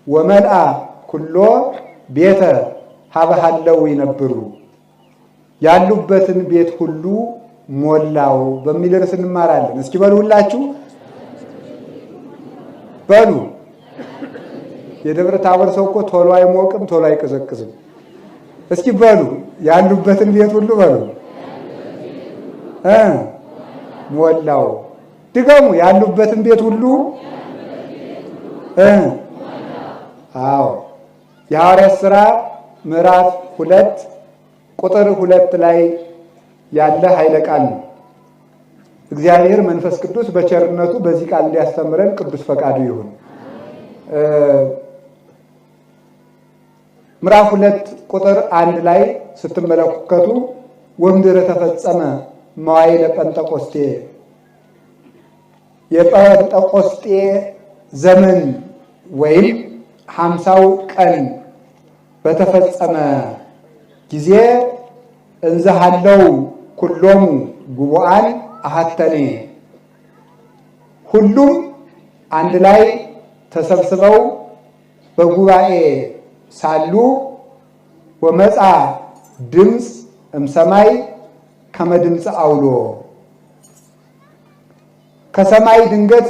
ወመልአ ኩሎ ቤተ ሀበሃለው ይነብሩ ያሉበትን ቤት ሁሉ ሞላው በሚል ርዕስ እንማራለን። እስኪ በሉ ሁላችሁ በሉ። የደብረ ታቦር ሰው እኮ ቶሎ አይሞቅም ቶሎ አይቀዘቅዝም። እስኪ በሉ ያሉበትን ቤት ሁሉ በሉ ሞላው። ድገሙ። ያሉበትን ቤት ሁሉ አዎ። የሐዋርያት ሥራ ምዕራፍ 2 ቁጥር 2 ላይ ያለ ኃይለ ቃል ነው። እግዚአብሔር መንፈስ ቅዱስ በቸርነቱ በዚህ ቃል እንዲያስተምረን ቅዱስ ፈቃዱ ይሁን። ምዕራፍ 2 ቁጥር 1 ላይ ስትመለከቱ ወምድረ ተፈጸመ መዋዕለ ጴንጠቆስጤ የጴንጠቆስጤ ዘመን ወይም 50ው ቀን በተፈጸመ ጊዜ እንዘሃለው ኩሎሙ ጉቡአን አሐተኔ ሁሉም አንድ ላይ ተሰብስበው በጉባኤ ሳሉ ወመጻ ድምፅ እምሰማይ ከመ ድምፅ አውሎ ከሰማይ ድንገት